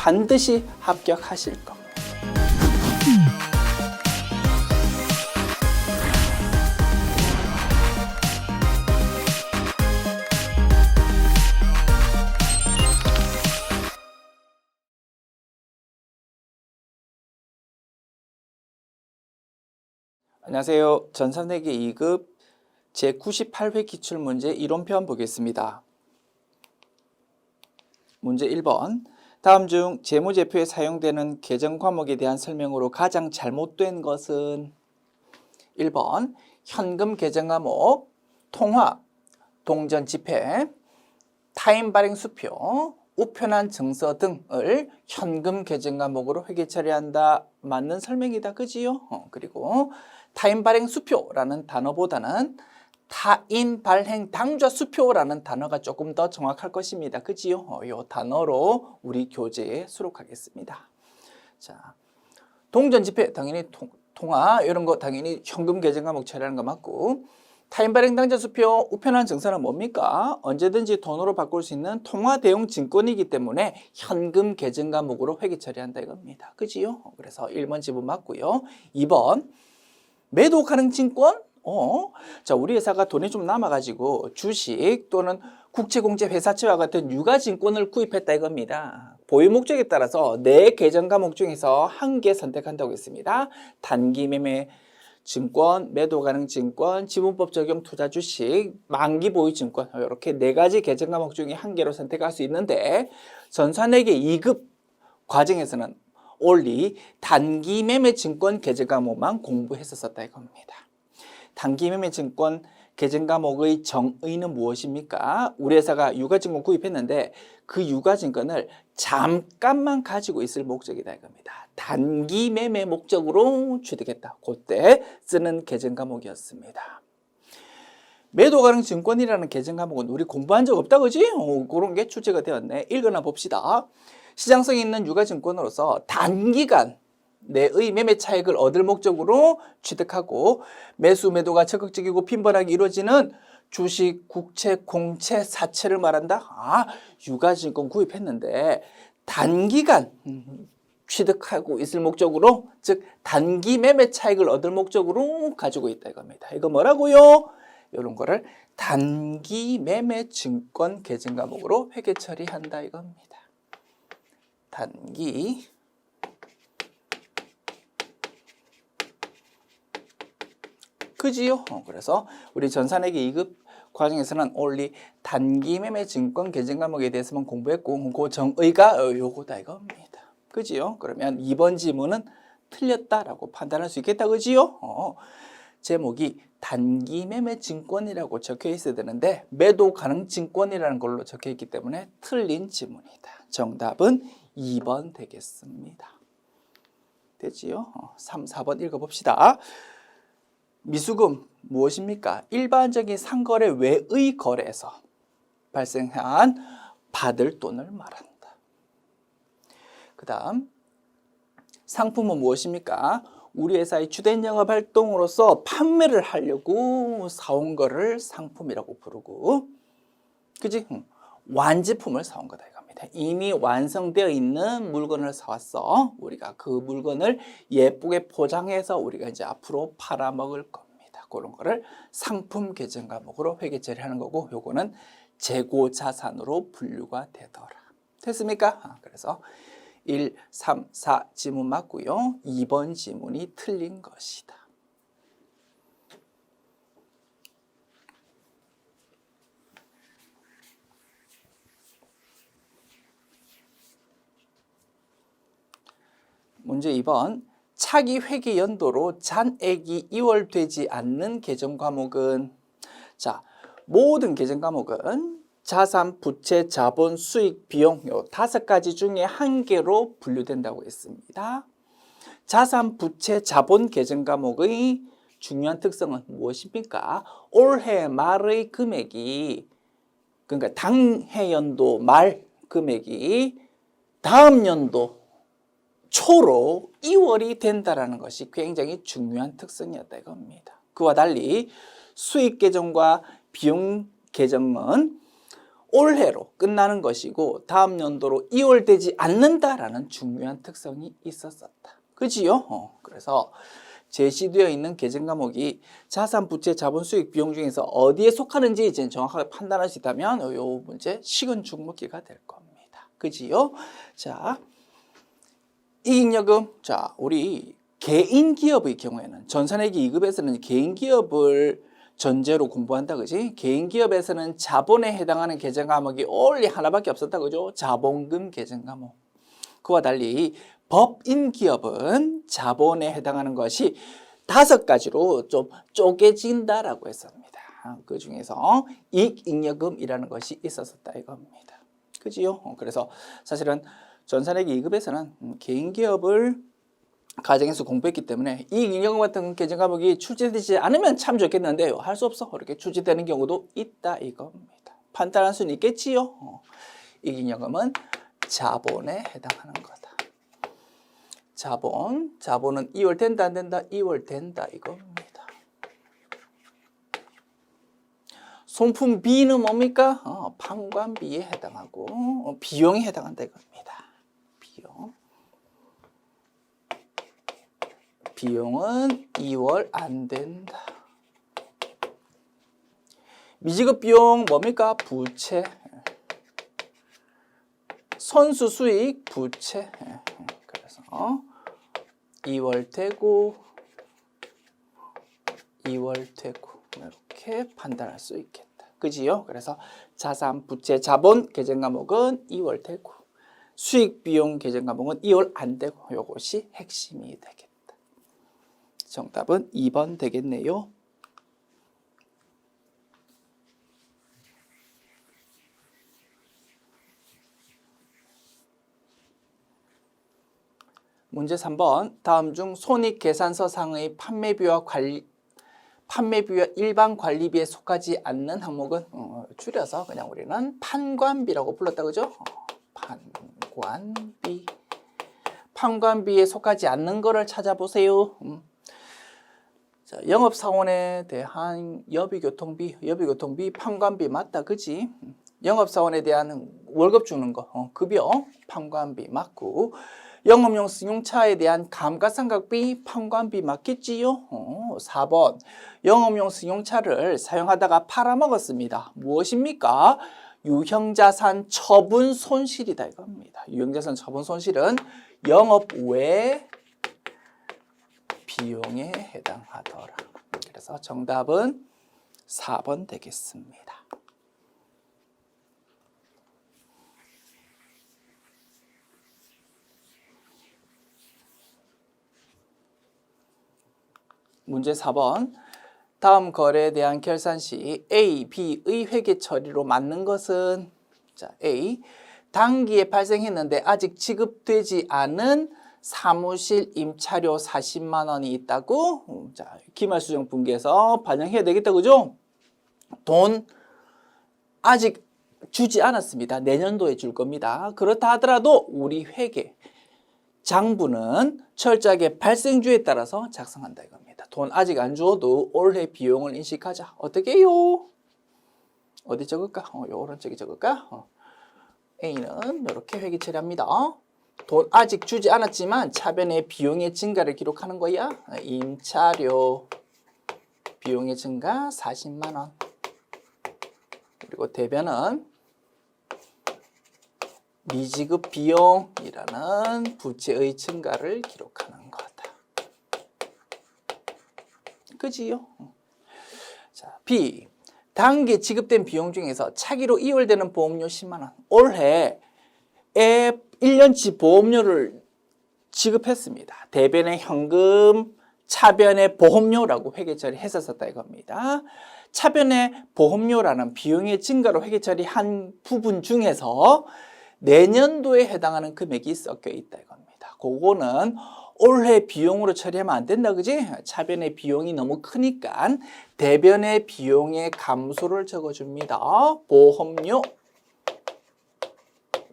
반드시 합격하실 겁니다. 안녕하세요. 전산회계 2급 제98회 기출문제 이론편 보겠습니다. 문제 1번. 다음 중 재무제표에 사용되는 계정 과목에 대한 설명으로 가장 잘못된 것은 1번. 현금 계정 과목, 통화, 동전 지폐, 타임 발행 수표, 우편한 증서 등을 현금 계정 과목으로 회계 처리한다. 맞는 설명이다. 그지요? 그리고 타임 발행 수표라는 단어보다는 타인 발행 당좌 수표라는 단어가 조금 더 정확할 것입니다. 그지요? 이 단어로 우리 교재에 수록하겠습니다. 자, 동전 지폐 당연히 통화 이런 거 당연히 현금 계정 과목 처리하는 거 맞고, 타임 발행 당좌 수표, 우편한 증서는 뭡니까? 언제든지 돈으로 바꿀 수 있는 통화 대용 증권이기 때문에 현금 계정 과목으로 회계 처리한다 이겁니다. 그지요? 그래서 1번 지분 맞고요. 2번. 매도 가능 증권? 자, 우리 회사가 돈이 좀 남아가지고 주식 또는 국채, 공채, 회사채와 같은 유가증권을 구입했다 이겁니다. 보유 목적에 따라서 내 계정 과목 중에서 한 개 선택한다고 했습니다. 단기 매매 증권, 매도 가능 증권, 지분법 적용 투자 주식, 만기 보유 증권, 이렇게 네 가지 계정 과목 중에 한 개로 선택할 수 있는데, 전산회계 2급 과정에서는 only 단기 매매 증권 계정 과목만 공부했었다 이겁니다. 단기 매매 증권 계정 과목의 정의는 무엇입니까? 우리 회사가 유가증권 구입했는데 그 유가증권을 잠깐만 가지고 있을 목적이다 이겁니다. 단기 매매 목적으로 취득했다. 그때 쓰는 계정 과목이었습니다. 매도 가능 증권이라는 계정 과목은 우리 공부한 적 없다 그지? 그런 게 출제가 되었네. 읽어나 봅시다. 시장성이 있는 유가증권으로서 단기간 내의 매매 차익을 얻을 목적으로 취득하고, 매수 매도가 적극적이고 빈번하게 이루어지는 주식, 국채, 공채, 사채를 말한다. 유가증권 구입했는데 단기간 취득하고 있을 목적으로, 즉 단기 매매 차익을 얻을 목적으로 가지고 있다 이겁니다. 이거 뭐라고요? 이런 거를 단기 매매 증권 계정 과목으로 회계 처리한다 이겁니다. 단기 그지요? 그래서 우리 전산회계 2급 과정에서는 only 단기 매매 증권 계정 과목에 대해서만 공부했고, 그 정의가 요거다 이겁니다. 그지요? 그러면 2번 지문은 틀렸다라고 판단할 수 있겠다. 그지요? 제목이 단기 매매 증권이라고 적혀 있어야 되는데 매도 가능 증권이라는 걸로 적혀 있기 때문에 틀린 지문이다. 정답은 2번 되겠습니다. 되지요? 3, 4번 읽어봅시다. 미수금 무엇입니까? 일반적인 상거래 외의 거래에서 발생한 받을 돈을 말한다. 그 다음 상품은 무엇입니까? 우리 회사의 주된 영업 활동으로서 판매를 하려고 사온 거를 상품이라고 부르고, 그지? 완제품을 사온 거다 이겁니다. 이미 완성되어 있는 물건을 사왔어. 우리가 그 물건을 예쁘게 포장해서 우리가 이제 앞으로 팔아먹을 겁니다. 그런 거를 상품 계정 과목으로 회계 처리하는 거고, 요거는 재고 자산으로 분류가 되더라. 됐습니까? 그래서 1, 3, 4 지문 맞고요. 2번 지문이 틀린 것이다. 문제 2번. 차기 회계 연도로 잔액이 이월되지 않는 계정 과목은, 자, 모든 계정 과목은 자산, 부채, 자본, 수익, 비용 요 5가지 중에 한 개로 분류된다고 했습니다. 자산, 부채, 자본 계정 과목의 중요한 특성은 무엇입니까? 올해 말의 금액이, 그러니까 당해 연도 말 금액이 다음 연도 초로 2월이 된다는 것이 굉장히 중요한 특성이었다 이겁니다. 그와 달리 수익 계정과 비용 계정은 올해로 끝나는 것이고 다음 연도로 이월되지 않는다라는 중요한 특성이 있었었다. 그지요? 그래서 제시되어 있는 계정 과목이 자산, 부채, 자본, 수익, 비용 중에서 어디에 속하는지 이제 정확하게 판단할 수 있다면 요 문제 식은 죽 먹기가 될 겁니다. 그지요? 자, 이익여금. 자, 우리 개인 기업의 경우에는 전산회계 2급에서는 개인 기업을 전제로 공부한다, 그지? 개인 기업에서는 자본에 해당하는 계정 과목이 only 하나밖에 없었다, 그죠? 자본금 계정 과목. 그와 달리 법인 기업은 자본에 해당하는 것이 5가지로 좀 쪼개진다라고 했습니다. 그 중에서 이익잉여금이라는 것이 있었었다 이겁니다. 그지요? 그래서 사실은 전산회계 2급에서는 개인 기업을 가정에서 공부했기 때문에 이익잉여금 같은 계정 과목이 출제되지 않으면 참 좋겠는데요. 할 수 없어. 그렇게 출제되는 경우도 있다 이겁니다. 판단할 수는 있겠지요. 이익잉여금은 자본에 해당하는 거다. 자본은 이월된다 안 된다? 이월된다 이겁니다. 손품 B는 뭡니까? 판관비에 해당하고 비용에 해당한다 이겁니다. 비용은 2월 안 된다. 미지급 비용 뭡니까? 부채. 선수 수익 부채. 그래서 2월 되고 이렇게 판단할 수 있겠다. 그지요? 그래서 자산, 부채, 자본 계정 과목은 2월 되고 수익, 비용 계정 과목은 2월 안 되고 이것이 핵심이 되겠다. 정답은 2번 되겠네요. 문제 3번. 다음 중 손익계산서상의 판매비와 일반 관리비에 속하지 않는 항목은 줄여서 그냥 우리는 판관비라고 불렀다 그죠? 판관비에 속하지 않는 거를 찾아보세요. 자, 영업사원에 대한 여비교통비 판관비 맞다 그지? 영업사원에 대한 월급 주는 거 급여 판관비 맞고 영업용 승용차에 대한 감가상각비 판관비 맞겠지요? 4번 영업용 승용차를 사용하다가 팔아먹었습니다. 무엇입니까? 유형자산 처분 손실이다 이겁니다. 유형자산 처분 손실은 영업 외 비용에 해당하더라. 그래서 정답은 4번 되겠습니다. 문제 4번. 다음 거래에 대한 결산 시 A, B의 회계 처리로 맞는 것은 자, A. 당기에 발생했는데 아직 지급되지 않은 사무실 임차료 40만 원이 있다고? 자, 기말수정 분기에서 반영해야 되겠다, 그죠? 돈 아직 주지 않았습니다. 내년도에 줄 겁니다. 그렇다 하더라도 우리 회계 장부는 철저하게 발생주에 따라서 작성한다 이겁니다. 돈 아직 안 주어도 올해 비용을 인식하자. 어떻게 해요? 어디 적을까? 요 오른쪽에 적을까? A는 이렇게 회계 처리합니다. 돈 아직 주지 않았지만 차변의 비용의 증가를 기록하는 거야. 임차료 비용의 증가 40만 원. 그리고 대변은 미지급 비용이라는 부채의 증가를 기록하는 거다. 그지요? 자, B. 당기에 지급된 비용 중에서 차기로 이월되는 보험료 10만 원. 올해에 1년치 보험료를 지급했습니다. 대변의 현금, 차변의 보험료라고 회계 처리했었다 이겁니다. 차변의 보험료라는 비용의 증가로 회계 처리한 부분 중에서 내년도에 해당하는 금액이 섞여 있다 이겁니다. 그거는 올해 비용으로 처리하면 안 된다 그지? 차변의 비용이 너무 크니까 대변의 비용의 감소를 적어줍니다. 보험료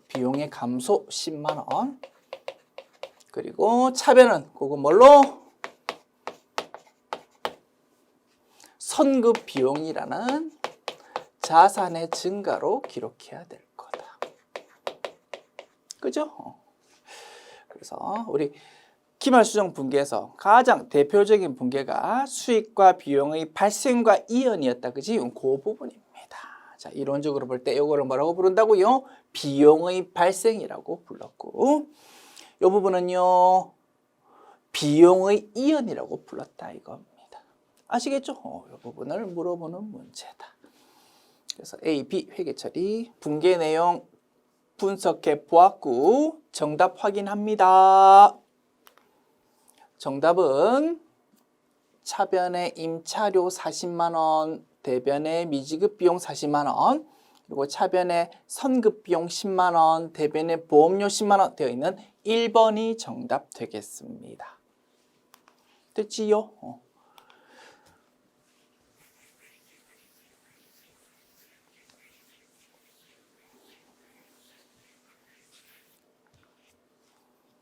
비용의 감소 10만 원. 그리고 차변은 그거 뭘로? 선급 비용이라는 자산의 증가로 기록해야 될 거다. 그죠? 그래서 우리 기말수정 분계에서 가장 대표적인 분계가 수익과 비용의 발생과 이연이었다. 그지? 그 부분입니다. 자, 이론적으로 볼 때 이거를 뭐라고 부른다고요? 비용의 발생이라고 불렀고, 이 부분은요, 비용의 이연이라고 불렀다 이겁니다. 아시겠죠? 이 부분을 물어보는 문제다. 그래서 A, B 회계 처리, 분계 내용 분석해 보았고 정답 확인합니다. 정답은 차변의 임차료 40만 원, 대변의 미지급 비용 40만 원, 그리고 차변의 선급 비용 10만 원, 대변의 보험료 10만 원 되어 있는 1번이 정답 되겠습니다. 됐지요?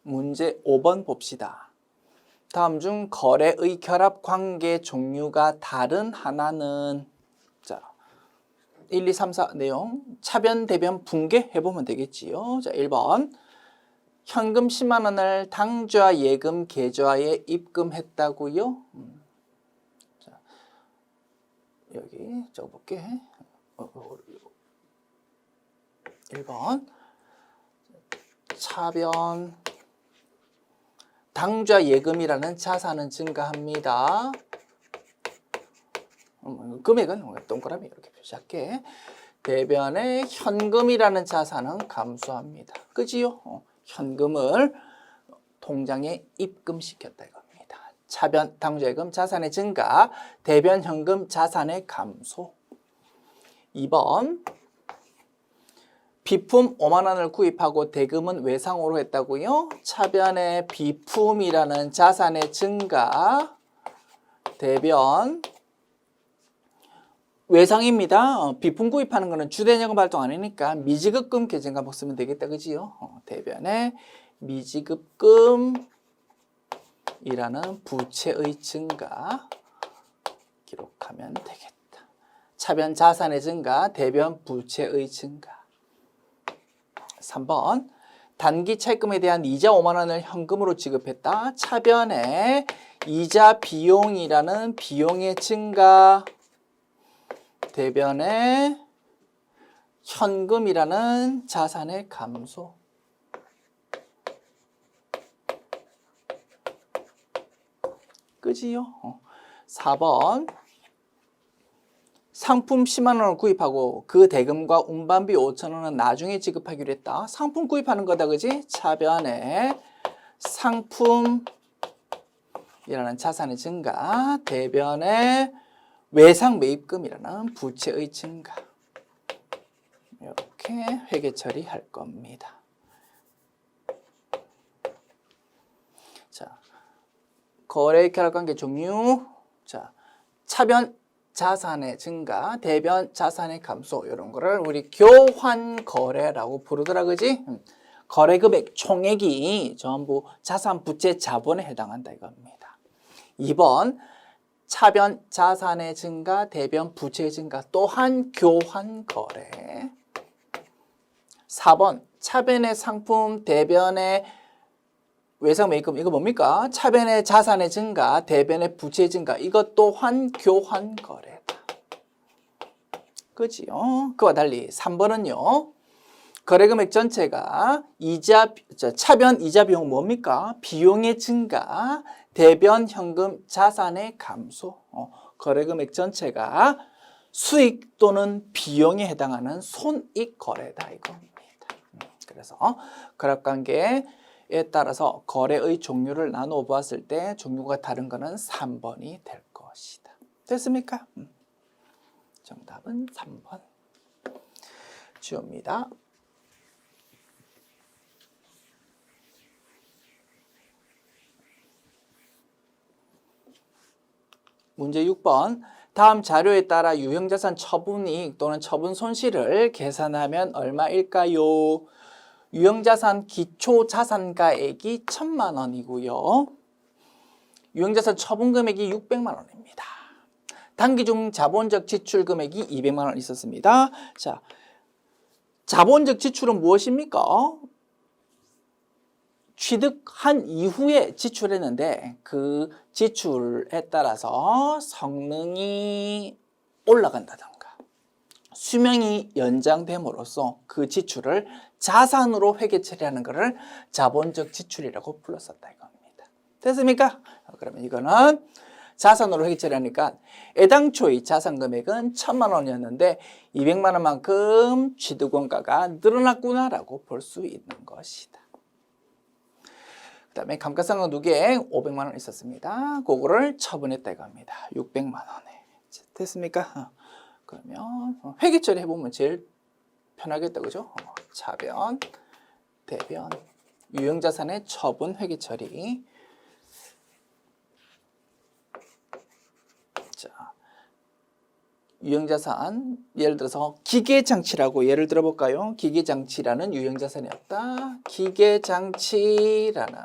문제 5번 봅시다. 다음 중 거래의 결합 관계 종류가 다른 하나는, 자, 1, 2, 3, 4 내용 차변, 대변, 분계 해보면 되겠지요. 자, 1번 현금 10만 원을 당좌 예금 계좌에 입금했다고요. 자, 여기 적어볼게. 1번 차변 당좌 예금이라는 자산은 증가합니다. 금액은 동그라미 이렇게 표시할게. 대변의 현금이라는 자산은 감소합니다. 그지요? 현금을 통장에 입금시켰다 이겁니다. 차변 당좌 예금 자산의 증가, 대변 현금 자산의 감소. 2번 비품 5만 원을 구입하고 대금은 외상으로 했다고요? 차변의 비품이라는 자산의 증가, 대변 외상입니다. 비품 구입하는 거는 주대연금 발동 아니니까 미지급금 계정과목 쓰면 되겠다. 그지요? 대변의 미지급금이라는 부채의 증가 기록하면 되겠다. 차변 자산의 증가, 대변 부채의 증가. 3번 단기 차입금에 대한 이자 5만 원을 현금으로 지급했다. 차변의 이자 비용이라는 비용의 증가, 대변의 현금이라는 자산의 감소. 그지요? 4번 상품 10만 원을 구입하고 그 대금과 운반비 5천 원은 나중에 지급하기로 했다. 상품 구입하는 거다. 그지? 차변의 상품이라는 자산의 증가, 대변의 외상 매입금이라는 부채의 증가. 이렇게 회계 처리할 겁니다. 자, 거래 결합관계 종류. 자, 차변 자산의 증가, 대변 자산의 감소, 이런 거를 우리 교환 거래라고 부르더라. 그지? 거래 금액 총액이 전부 자산 부채 자본에 해당한다 이겁니다. 2번 차변 자산의 증가, 대변 부채의 증가, 또한 교환 거래. 4번 차변의 상품, 대변의 외상 매입금, 이거 뭡니까? 차변의 자산의 증가, 대변의 부채의 증가, 이것 또한 교환 거래다. 그지요? 그와 달리 3번은요. 거래금액 전체가 차변 이자 비용 뭡니까? 비용의 증가, 대변 현금 자산의 감소. 거래금액 전체가 수익 또는 비용에 해당하는 손익 거래다 이겁니다. 그래서 결합관계에 따라서 거래의 종류를 나누어 보았을 때 종류가 다른 거는 3번이 될 것이다. 됐습니까? 정답은 3번. 지웁니다. 문제 6번. 다음 자료에 따라 유형자산 처분이익 또는 처분 손실을 계산하면 얼마일까요? 유형자산 기초자산가액이 1,000만 원이고요. 유형자산 처분금액이 600만 원입니다. 단기 중 자본적 지출 금액이 200만 원 있었습니다. 자, 자본적 지출은 무엇입니까? 취득한 이후에 지출했는데 그 지출에 따라서 성능이 올라간다던가 수명이 연장됨으로써 그 지출을 자산으로 회계 처리하는 것을 자본적 지출이라고 불렀었다 이겁니다. 됐습니까? 그러면 이거는 자산으로 회계 처리하니까 애당초의 자산 금액은 1,000만 원이었는데 200만 원만큼 취득 원가가 늘어났구나라고 볼 수 있는 것이다. 그 다음에 감가상각 2개 500만 원 있었습니다. 그거를 처분했다 이겁니다. 600만 원에. 됐습니까? 그러면 회계 처리 해보면 제일 편하겠다 그죠? 차변, 대변, 유형자산의 처분 회계 처리. 자, 유형자산 예를 들어서 기계장치라고 예를 들어볼까요? 기계장치라는 유형자산이 없다. 기계장치라는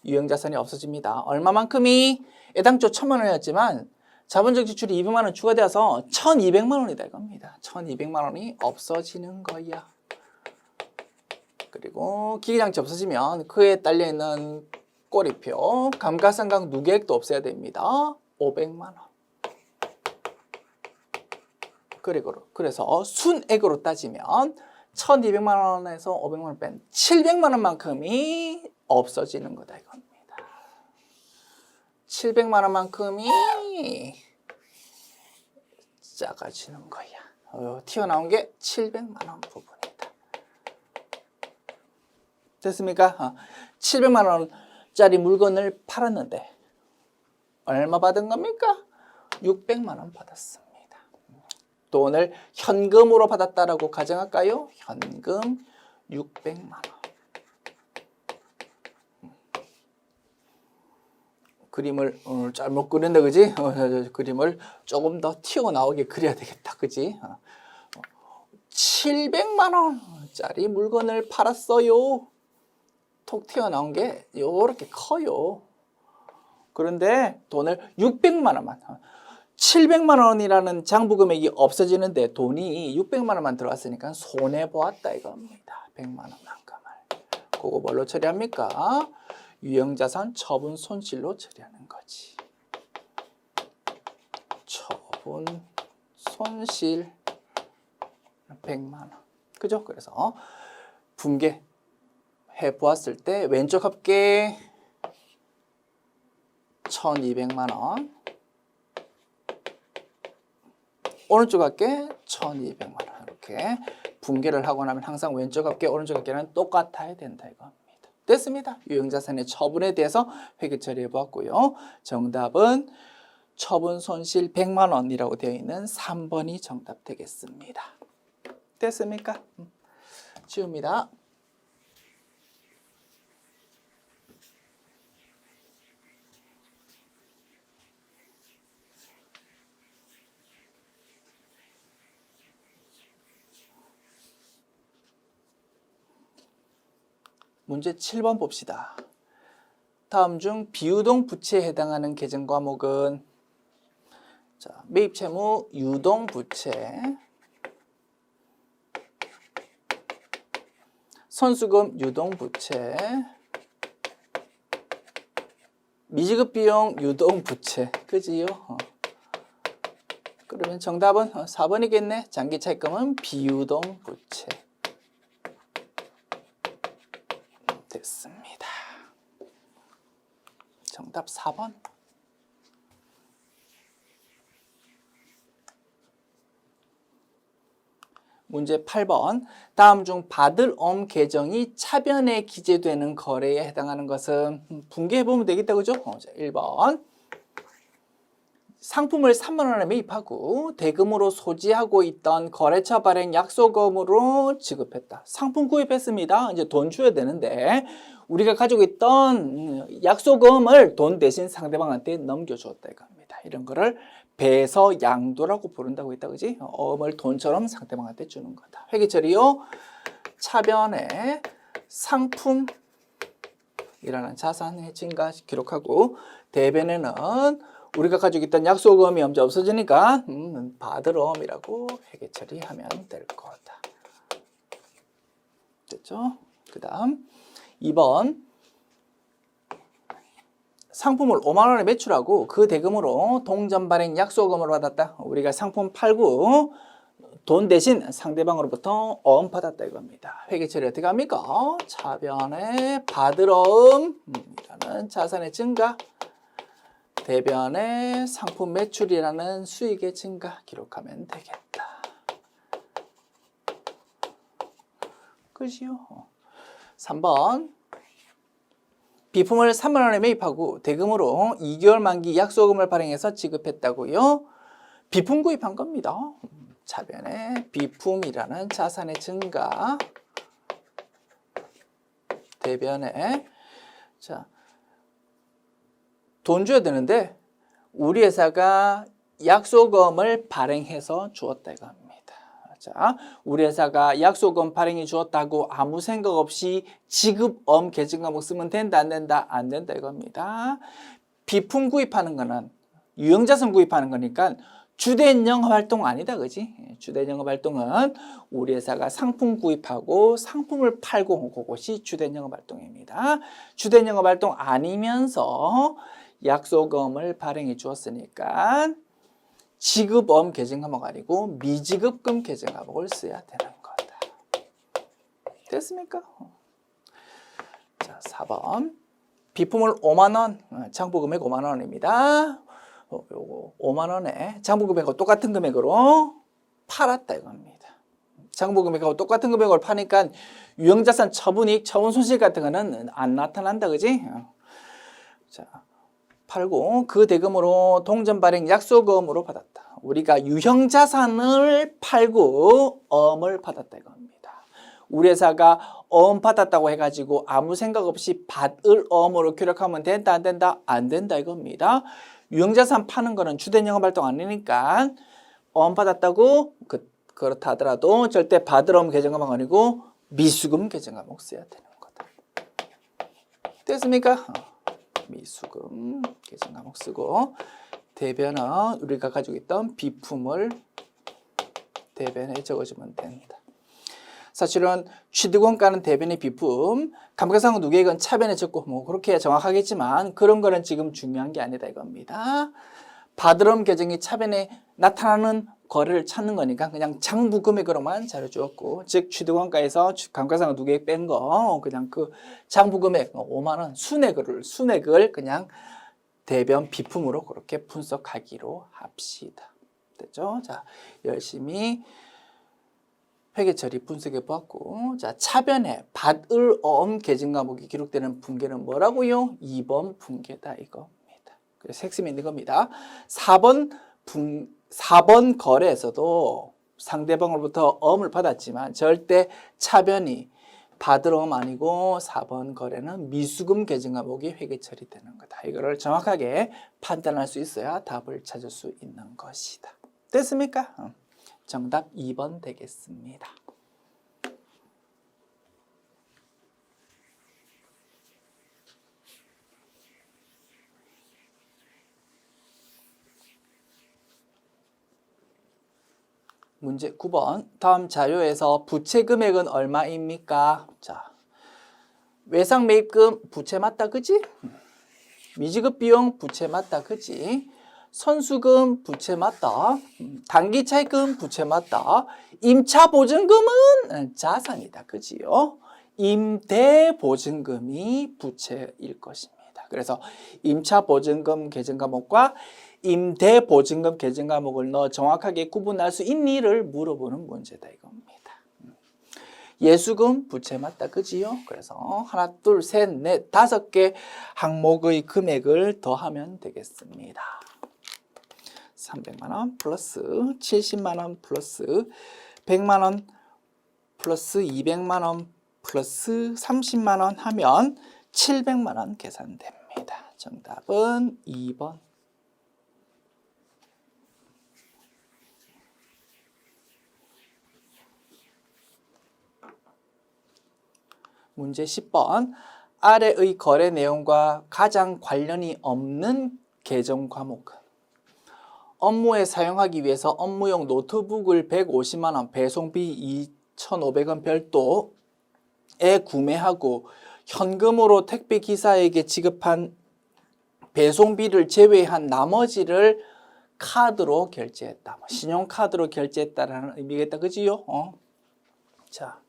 유형자산이 없어집니다. 얼마만큼이 애당초 1,000만 원이었지만 자본적 지출이 200만 원 추가되어서 1,200만 원이다 이겁니다. 1,200만 원이 없어지는 거야. 그리고 기계장치 없어지면 그에 딸려있는 꼬리표, 감가상각 누계액도 없애야 됩니다. 500만 원. 그래서 순액으로 따지면 1,200만 원에서 500만 원 뺀 700만 원만큼이 없어지는 거다 이겁니다. 700만 원만큼이 작아지는 거야. 튀어나온 게 700만 원 부분이다. 됐습니까? 700만 원짜리 물건을 팔았는데 얼마 받은 겁니까? 600만 원 받았습니다. 돈을 현금으로 받았다라고 가정할까요? 현금 600만 원. 그림을 오늘 잘못 그린다 그지? 그림을 조금 더 튀어나오게 그려야 되겠다 그지? 700만 원짜리 물건을 팔았어요. 톡 튀어나온 게 요렇게 커요. 그런데 돈을 600만 원만 700만 원이라는 장부 금액이 없어지는데 돈이 600만 원만 들어왔으니까 손해보았다 이겁니다. 100만 원만큼을. 그거 뭘로 처리합니까? 유형자산 처분 손실로 처리하는 거지. 처분 손실 100만 원. 그죠? 그래서 분개해 보았을 때 왼쪽 합계 1,200만 원. 오른쪽 합계 1,200만 원. 이렇게 분개를 하고 나면 항상 왼쪽 합계, 오른쪽 합계는 똑같아야 된다 이겁니다. 됐습니다. 유형자산의 처분에 대해서 회계 처리해 보았고요. 정답은 처분 손실 100만 원이라고 되어 있는 3번이 정답 되겠습니다. 됐습니까? 지웁니다. 문제 7번 봅시다. 다음 중 비유동 부채에 해당하는 계정 과목은 자, 매입 채무 유동 부채, 선수금 유동 부채, 미지급 비용 유동 부채. 그지요? 그러면 정답은 4번이겠네. 장기 차입금은 비유동 부채. 됐습니다. 정답 4번. 문제 8번. 다음 중 받을 계정이 차변에 기재되는 거래에 해당하는 것은 분개해보면 되겠다. 그죠? 자, 1번. 상품을 3만 원에 매입하고 대금으로 소지하고 있던 거래처 발행 약속금으로 지급했다. 상품 구입했습니다. 이제 돈 줘야 되는데 우리가 가지고 있던 약속금을 돈 대신 상대방한테 넘겨주었다 이겁니다. 이런 거를 배서양도라고 부른다고 했다. 그지? 어음을 돈처럼 상대방한테 주는 거다. 회계처리요. 차변에 상품이라는 자산의 증가 기록하고 대변에는 우리가 가지고 있던 약속음이 먼저 없어지니까 받으러움이라고 회계 처리하면 될 거다. 됐죠? 그 다음 2번 상품을 5만 원에 매출하고 그 대금으로 동전 발행 약속음을 받았다. 우리가 상품 팔고 돈 대신 상대방으로부터 어음 받았다 이겁니다. 회계 처리 어떻게 합니까? 차변에 받으러움이라는 자산의 증가, 대변에 상품 매출이라는 수익의 증가 기록하면 되겠다. 끝이요. 3번 비품을 3만 원에 매입하고 대금으로 2개월 만기 약속금을 발행해서 지급했다고요. 비품 구입한 겁니다. 차변에 비품이라는 자산의 증가, 대변에 자, 돈 줘야 되는데 우리 회사가 약속금을 발행해서 주었다 이겁니다. 자, 우리 회사가 약속금 발행해 주었다고 아무 생각 없이 지급엄 계정 과목 쓰면 된다 안 된다? 안 된다 이겁니다. 비품 구입하는 거는 유형자산 구입하는 거니까 주된 영업 활동 아니다 그지? 주된 영업 활동은 우리 회사가 상품 구입하고 상품을 팔고 그것이 주된 영업 활동입니다. 주된 영업 활동 아니면서 약속금을 발행해 주었으니까 지급엄 계정 과목 아니고 미지급금 계정 과목을 써야 되는 거다. 됐습니까? 자, 4번 비품을 5만 원, 장부 금액 5만 원입니다. 요거 5만 원에 장부 금액하고 똑같은 금액으로 팔았다 이겁니다. 장부 금액하고 똑같은 금액으로 파니까 유형자산 처분이익, 처분 손실 같은 거는 안 나타난다 그지? 자, 팔고 그 대금으로 동전 발행 약속금으로 받았다. 우리가 유형자산을 팔고 엄을 받았다 이겁니다. 우리 회사가 엄 받았다고 해가지고 아무 생각 없이 받을 엄으로 기록하면 된다 안 된다? 안 된다 이겁니다. 유형자산 파는 거는 주된 영업활동 아니니까 엄 받았다고 그렇다 하더라도 절대 받을 엄 계정 과목 아니고 미수금 계정 과목 써야 되는 거다. 됐습니까? 미수금 계정 과목 쓰고 대변은 우리가 가지고 있던 비품을 대변에 적어주면 된다. 사실은 취득원가는 대변의 비품, 감가상각 누계액은 차변에 적고 뭐 그렇게 정확하겠지만 그런 거는 지금 중요한 게 아니다 이겁니다. 받으럼 계정이 차변에 나타나는 거래를 찾는 거니까 그냥 장부 금액으로만 자료 주었고, 즉 취득원가에서 감가상각 누계액 뺀 거 그냥 그 장부 금액 5만 원 순액을 그냥 대변 비품으로 그렇게 분석하기로 합시다. 됐죠? 자, 열심히 회계 처리 분석해 보았고, 자, 차변에 받을 엄 계정 과목이 기록되는 분계는 뭐라고요? 2번 분계다 이겁니다. 그래서 핵심이 있는 겁니다. 4번 거래에서도 상대방으로부터 엄을 받았지만 절대 차변이 받을 엄 아니고 4번 거래는 미수금 계정 과목이 회계 처리되는 거다. 이거를 정확하게 판단할 수 있어야 답을 찾을 수 있는 것이다. 됐습니까? 정답 2번 되겠습니다. 문제 9번. 다음 자료에서 부채 금액은 얼마입니까? 자, 외상 매입금 부채 맞다 그지? 미지급 비용 부채 맞다 그지? 선수금 부채 맞다. 단기 차입금 부채 맞다. 임차 보증금은 자산이다. 그지요? 임대 보증금이 부채일 것입니다. 그래서 임차 보증금 계정 과목과 임대 보증금 계정 과목을 넣어 정확하게 구분할 수 있니를 물어보는 문제다 이겁니다. 예수금 부채 맞다 그지요? 그래서 하나, 둘, 셋, 넷, 5개 항목의 금액을 더하면 되겠습니다. 300만 원 플러스 70만 원 플러스 100만 원 플러스 200만 원 플러스 30만 원 하면 700만 원 계산됩니다. 정답은 2번. 문제 10번. 아래의 거래 내용과 가장 관련이 없는 계정 과목은 업무에 사용하기 위해서 업무용 노트북을 150만 원, 배송비 2,500원 별도에 구매하고 현금으로 택배 기사에게 지급한 배송비를 제외한 나머지를 카드로 결제했다. 신용카드로 결제했다라는 의미겠다. 그지요? 자,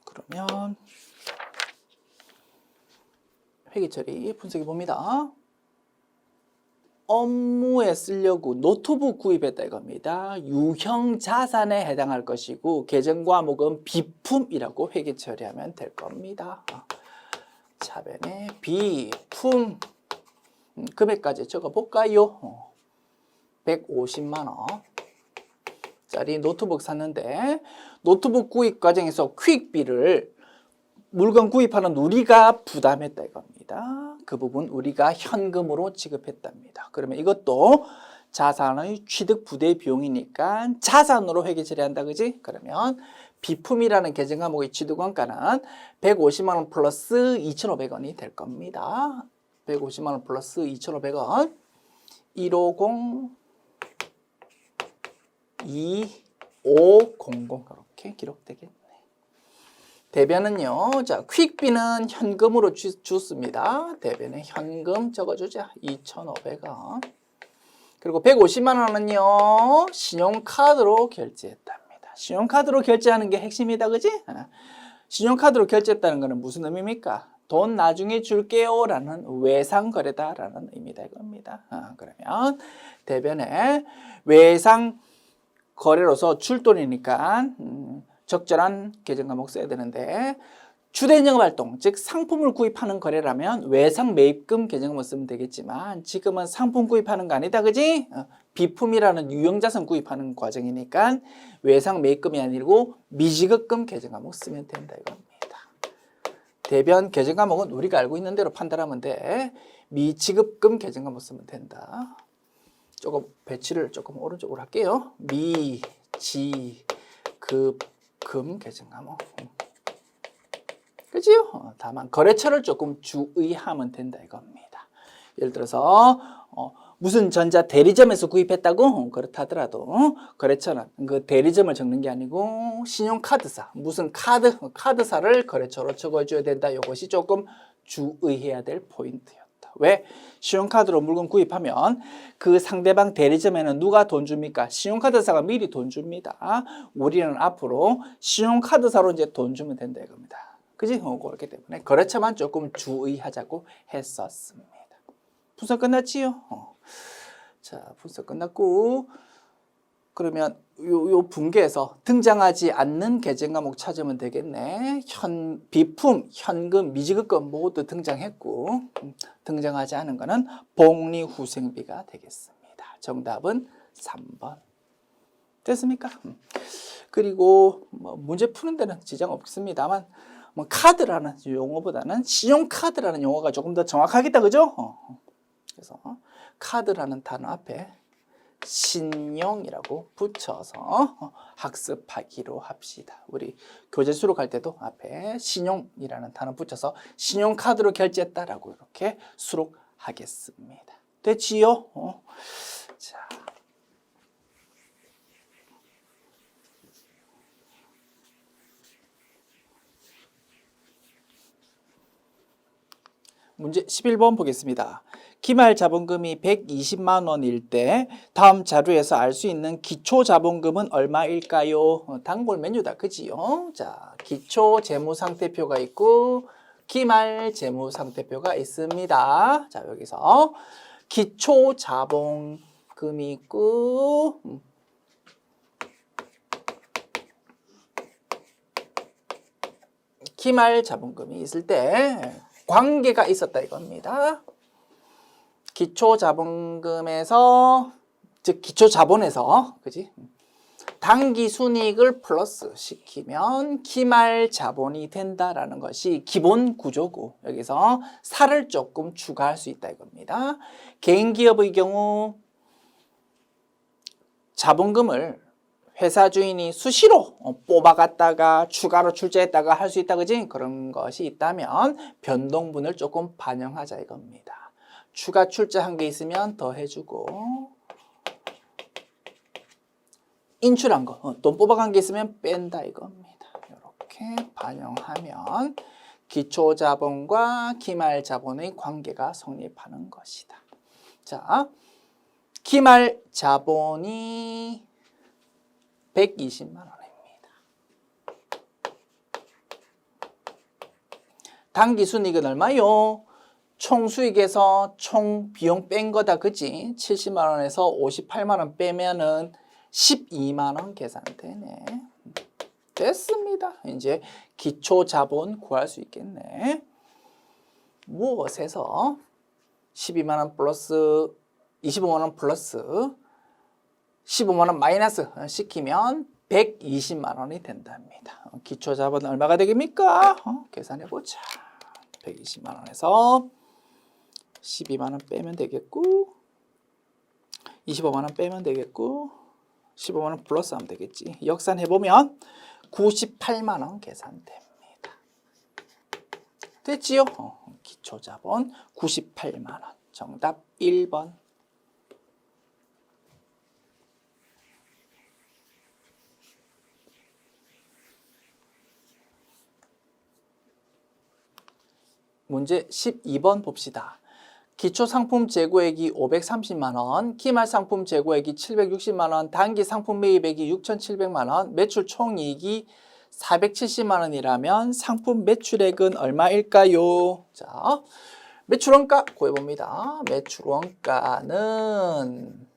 그러면 회계 처리 분석해 봅니다. 업무에 쓰려고 노트북 구입했다 이겁니다. 유형 자산에 해당할 것이고 계정 과목은 비품이라고 회계 처리하면 될 겁니다. 차변에 비품 금액까지 적어볼까요? 150만 원짜리 노트북 샀는데 노트북 구입 과정에서 퀵비를 물건 구입하는 우리가 부담했다 이겁니다. 그 부분 우리가 현금으로 지급했답니다. 그러면 이것도 자산의 취득 부대 비용이니까 자산으로 회계 처리한다 그지? 그러면 비품이라는 계정 과목의 취득 원가는 150만 원 플러스 2,500원이 될 겁니다. 150만 원 플러스 2,500원 150 2500 이렇게 기록되겠네. 대변은요. 자, 퀵비는 현금으로 줬습니다. 대변에 현금 적어주자. 2,500원. 그리고 150만 원은요. 신용카드로 결제했답니다. 신용카드로 결제하는 게 핵심이다. 그지? 신용카드로 결제했다는 것은 무슨 의미입니까? 돈 나중에 줄게요 라는 외상거래다라는 의미다 이겁니다. 그러면 대변에 외상거래로서 줄 돈이니까 적절한 계정 과목 써야 되는데 주된 영업활동, 즉 상품을 구입하는 거래라면 외상 매입금 계정 과목 쓰면 되겠지만 지금은 상품 구입하는 거 아니다 그지? 비품이라는 유형자산 구입하는 과정이니까 외상 매입금이 아니고 미지급금 계정 과목 쓰면 된다 이겁니다. 대변 계정 과목은 우리가 알고 있는 대로 판단하면 돼. 미지급금 계정 과목 쓰면 된다. 조금 배치를 조금 오른쪽으로 할게요. 미지급금 계정 과목. 그지요? 다만 거래처를 조금 주의하면 된다 이겁니다. 예를 들어서 무슨 전자 대리점에서 구입했다고? 그렇다더라도 거래처는 그 대리점을 적는 게 아니고 신용카드사, 무슨 카드사를 거래처로 적어줘야 된다. 이것이 조금 주의해야 될 포인트였다. 왜? 신용카드로 물건 구입하면 그 상대방 대리점에는 누가 돈 줍니까? 신용카드사가 미리 돈 줍니다. 우리는 앞으로 신용카드사로 이제 돈 주면 된다 이겁니다. 그지? 그렇기 때문에 거래처만 조금 주의하자고 했었습니다. 분석 끝났지요? 자, 분석 끝났고 그러면 요 분계에서 등장하지 않는 계정 과목 찾으면 되겠네. 비품, 현금, 미지급금 모두 등장했고 등장하지 않은 거는 복리후생비가 되겠습니다. 정답은 3번. 됐습니까? 그리고 문제 푸는 데는 지장 없습니다만 카드라는 용어보다는 신용카드라는 용어가 조금 더 정확하겠다. 그죠? 그래서 카드라는 단어 앞에 신용이라고 붙여서 학습하기로 합시다. 우리 교재 수록할 때도 앞에 신용이라는 단어 붙여서 신용카드로 결제했다라고 이렇게 수록하겠습니다. 됐지요? 자. 문제 11번 보겠습니다. 기말 자본금이 120만 원일 때 다음 자료에서 알 수 있는 기초 자본금은 얼마일까요? 단골 메뉴다. 그지요? 자, 기초 재무상태표가 있고 기말 재무상태표가 있습니다. 자, 여기서 기초 자본금이 있고 기말 자본금이 있을 때 관계가 있었다 이겁니다. 기초 자본금에서 즉 기초 자본에서 그지? 당기 순이익을 플러스 시키면 기말 자본이 된다라는 것이 기본 구조고 여기서 살을 조금 추가할 수 있다 이겁니다. 개인 기업의 경우 자본금을 회사 주인이 수시로 뽑아갔다가 추가로 출자했다가 할 수 있다 그지? 그런 것이 있다면 변동분을 조금 반영하자 이겁니다. 추가 출자한 게 있으면 더 해주고 인출한 거, 돈 뽑아간 게 있으면 뺀다 이겁니다. 이렇게 반영하면 기초자본과 기말자본의 관계가 성립하는 것이다. 자, 기말자본이 120만 원입니다. 당기순이익은 얼마요? 총수익에서 총 비용 뺀 거다, 그지? 70만 원에서 58만 원 빼면은 12만 원 계산되네. 됐습니다. 이제 기초자본 구할 수 있겠네. 무엇에서 12만 원 플러스 25만 원 플러스 15만 원 마이너스 시키면 120만 원이 된답니다. 기초자본 얼마가 되겠습니까? 계산해보자. 120만 원에서 12만 원 빼면 되겠고 25만 원 빼면 되겠고 15만 원 플러스 하면 되겠지. 역산해보면 98만 원 계산됩니다. 됐지요? 기초자본 98만 원. 정답 1번. 문제 12번 봅시다. 기초상품 재고액이 530만 원, 기말상품 재고액이 760만 원, 단기상품 매입액이 6,700만 원, 매출 총이익이 470만 원이라면 상품 매출액은 얼마일까요? 자, 매출원가 구해봅니다. 매출원가는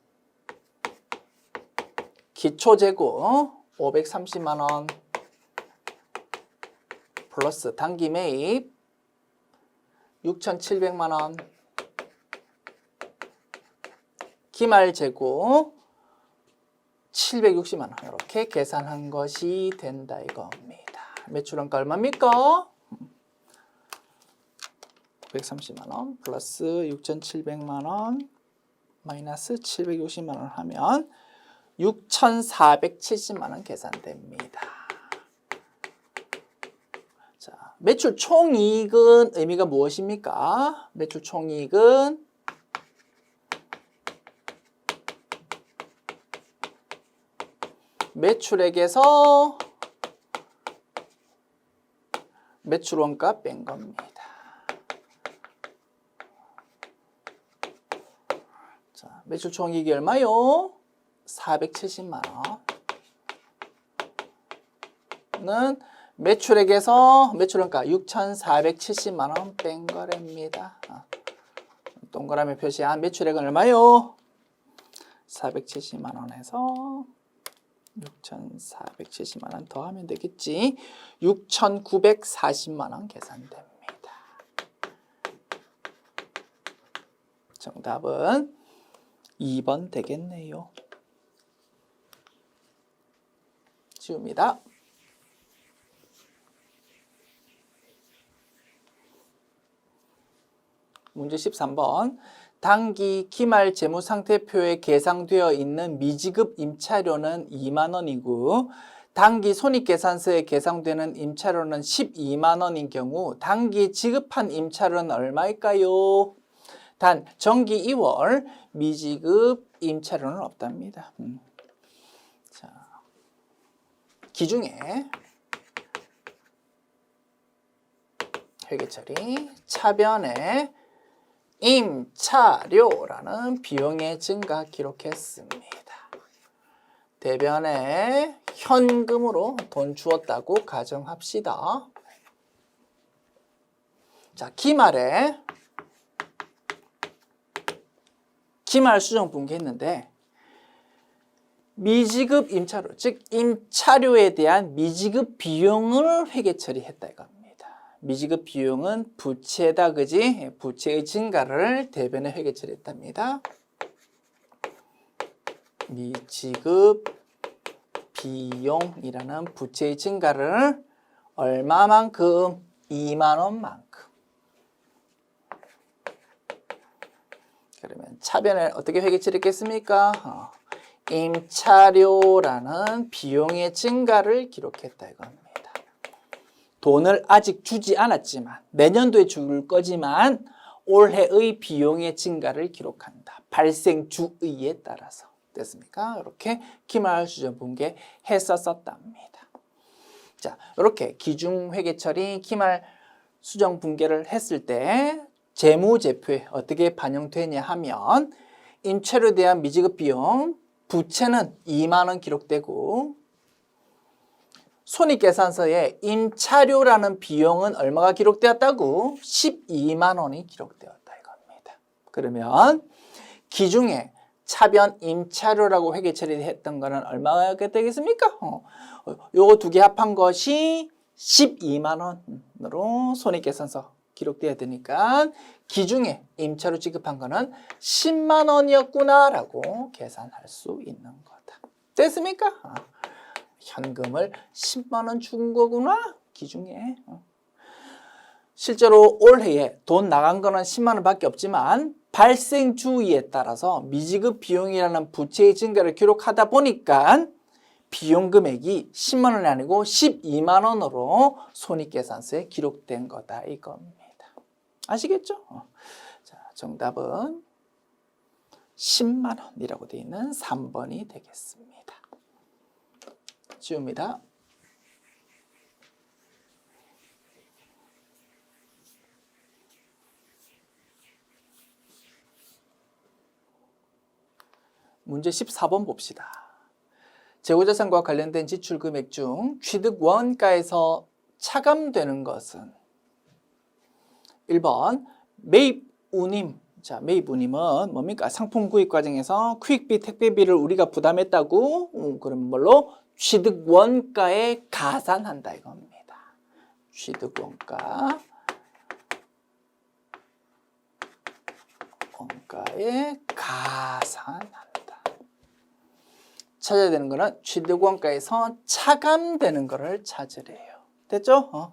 기초재고 530만 원 플러스 단기 매입 6,700만 원, 기말 재고 760만 원 이렇게 계산한 것이 된다 이겁니다. 매출원가 얼마입니까? 530만 원 플러스 6,700만 원 마이너스 760만 원 하면 6,470만 원 계산됩니다. 자, 매출 총이익은 의미가 무엇입니까? 매출 총이익은 매출액에서 매출원가 뺀 겁니다. 자, 매출 총이익이 얼마요? 470만 원은 매출액에서 매출원가 6,470만 원 뺀 거랍니다. 동그라미 표시한 매출액은 얼마요? 470만 원에서 6,470만 원 더하면 되겠지. 6,940만 원 계산됩니다. 정답은 2번 되겠네요. 지웁니다. 문제 13번. 단기 기말 재무상태표에 계상되어 있는 미지급 임차료는 2만 원이고 단기 손익계산서에 계상되는 임차료는 12만 원인 경우 단기 지급한 임차료는 얼마일까요? 단 정기 2월 미지급 임차료는 없답니다. 자, 기중에 회계처리 차변에 임차료라는 비용의 증가 기록했습니다. 대변에 현금으로 돈 주었다고 가정합시다. 자, 기말 수정 분기했는데 미지급 임차료, 즉 임차료에 대한 미지급 비용을 회계 처리했다 이겁니다. 미지급 비용은 부채다, 그지? 부채의 증가를 대변에 회계 처리했답니다. 미지급 비용이라는 부채의 증가를 얼마만큼? 2만 원만큼. 그러면 차변을 어떻게 회계 처리했겠습니까? 임차료라는 비용의 증가를 기록했다 이겁니다. 돈을 아직 주지 않았지만 내년도에 줄 거지만 올해의 비용의 증가를 기록한다. 발생 주의에 따라서. 됐습니까? 이렇게 기말 수정 분계 했었답니다. 자, 이렇게 기중회계처리 기말 수정 분계를 했을 때 재무제표에 어떻게 반영되냐 하면 임차료에 대한 미지급 비용 부채는 2만 원 기록되고 손익계산서에 임차료라는 비용은 얼마가 기록되었다고? 12만 원이 기록되었다 이겁니다. 그러면 기중에 차변 임차료라고 회계 처리했던 거는 얼마가 되겠습니까? 요거 두 개 합한 것이 12만 원으로 손익계산서 기록돼야 되니까 기중에 임차료 지급한 거는 10만 원이었구나라고 계산할 수 있는 거다. 됐습니까? 현금을 10만 원 준 거구나 기중에. 실제로 올해에 돈 나간 거는 10만 원밖에 없지만 발생 주의에 따라서 미지급 비용이라는 부채의 증가를 기록하다 보니까 비용 금액이 10만 원이 아니고 12만 원으로 손익계산서에 기록된 거다 이겁니다. 아시겠죠? 자, 정답은 10만 원이라고 되어 있는 3번이 되겠습니다. 지웁니다. 문제 14번 봅시다. 재고자산과 관련된 지출 금액 중 취득 원가에서 차감되는 것은 1번 매입 운임. 자, 매입 운임은 뭡니까? 상품 구입 과정에서 퀵비, 택배비를 우리가 부담했다고 그럼 뭘로? 취득 원가에 가산한다 이겁니다. 취득 원가에 가산한다. 찾아야 되는 거는 취득 원가에서 차감되는 거를 찾으래요. 됐죠?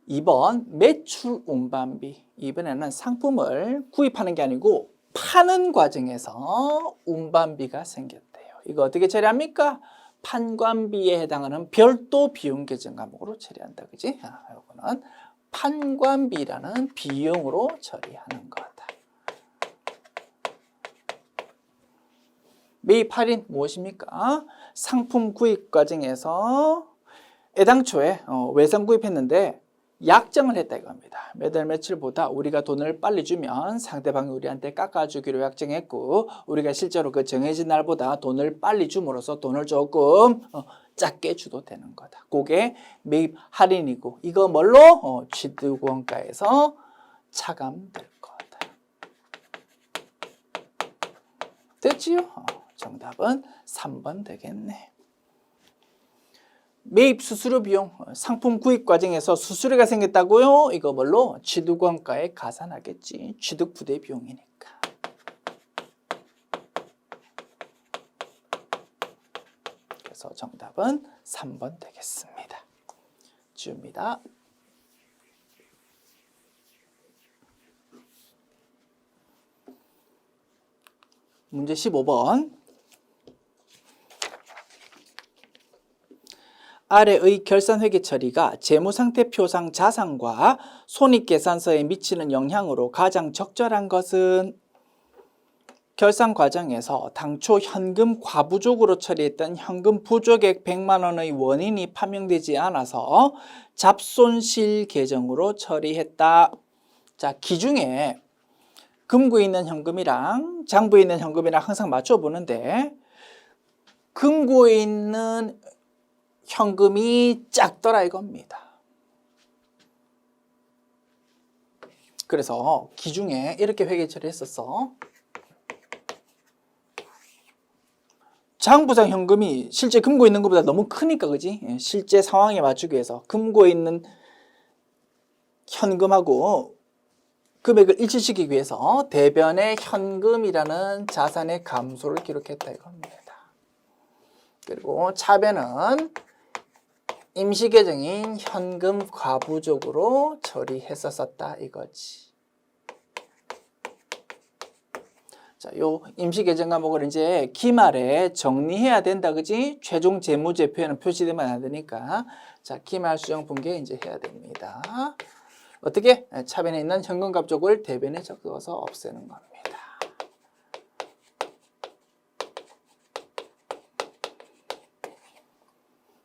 2번 매출 운반비. 이번에는 상품을 구입하는 게 아니고 파는 과정에서 운반비가 생겼대요. 이거 어떻게 처리합니까? 판관비에 해당하는 별도 비용 계정 과목으로 처리한다. 그지? 이거는 판관비라는 비용으로 처리하는 거다. 매입 할인 무엇입니까? 상품 구입 과정에서 애당초에 외상 구입했는데 약정을 했다 이겁니다. 매달 며칠보다 우리가 돈을 빨리 주면 상대방이 우리한테 깎아주기로 약정했고 우리가 실제로 그 정해진 날보다 돈을 빨리 줌으로써 돈을 조금 작게 주도 되는 거다. 그게 매입 할인이고 이거 뭘로? 취득원가에서 차감될 거다. 됐지요? 정답은 3번 되겠네. 매입 수수료 비용, 상품 구입 과정에서 수수료가 생겼다고요? 이거 뭘로? 취득원가에 가산하겠지. 취득 부대 비용이니까. 그래서 정답은 3번 되겠습니다. 지웁니다. 문제 15번. 아래의 결산회계 처리가 재무상태표상 자산과 손익계산서에 미치는 영향으로 가장 적절한 것은 결산 과정에서 당초 현금 과부족으로 처리했던 현금 부족액 100만 원의 원인이 판명되지 않아서 잡손실 계정으로 처리했다. 자, 기중에 금고에 있는 현금이랑 장부에 있는 현금이랑 항상 맞춰보는데 금고에 있는 현금이 작더라 이겁니다. 그래서 기중에 이렇게 회계 처리했었어. 장부상 현금이 실제 금고에 있는 것보다 너무 크니까 그지? 실제 상황에 맞추기 위해서 금고에 있는 현금하고 금액을 일치시키기 위해서 대변의 현금이라는 자산의 감소를 기록했다 이겁니다. 그리고 차변은 임시계정인 현금 과부족으로 처리했었다 이거지. 자, 요 임시계정 과목을 이제 기말에 정리해야 된다, 그지? 최종 재무제표에는 표시되면 안 되니까. 자, 기말 수정 분계 이제 해야 됩니다. 어떻게? 차변에 있는 현금 과부족을 대변에 적어서 없애는 겁니다.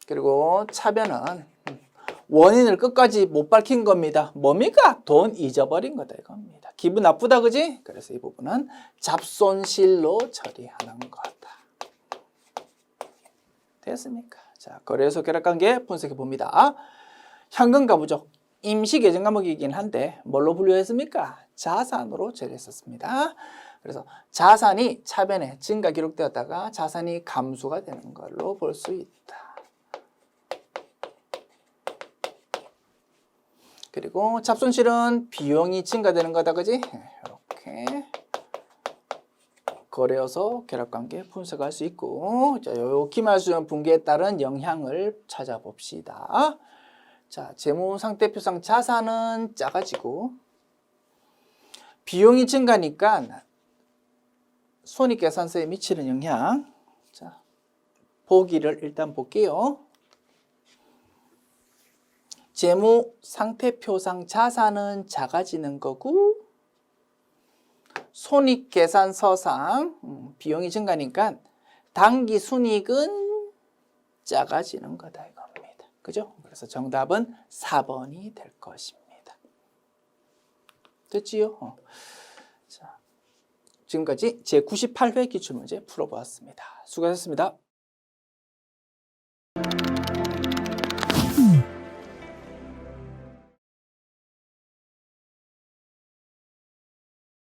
그리고 차변은 원인을 끝까지 못 밝힌 겁니다. 뭡니까? 돈 잊어버린 거다 이겁니다. 기분 나쁘다 그지? 그래서 이 부분은 잡손실로 처리하는 거다. 됐습니까? 자, 거래소 결합관계 분석해 봅니다. 현금과 부족, 임시 계정 과목이긴 한데 뭘로 분류했습니까? 자산으로 처리했었습니다. 그래서 자산이 차변에 증가 기록되었다가 자산이 감소가 되는 걸로 볼 수 있다. 그리고 잡손실은 비용이 증가되는 거다, 그지? 이렇게 거래소 결합관계 분석할 수 있고, 자, 요 기말수용 붕괴에 따른 영향을 찾아봅시다. 자, 재무상태표상 자산은 작아지고 비용이 증가니까 손익계산서에 미치는 영향. 자, 보기를 일단 볼게요. 재무상태표상 자산은 작아지는 거고 손익계산서상 비용이 증가니까 당기순이익은 작아지는 거다 이겁니다. 그죠? 그래서 정답은 4번이 될 것입니다. 됐지요? 자, 지금까지 제98회 기출문제 풀어보았습니다. 수고하셨습니다.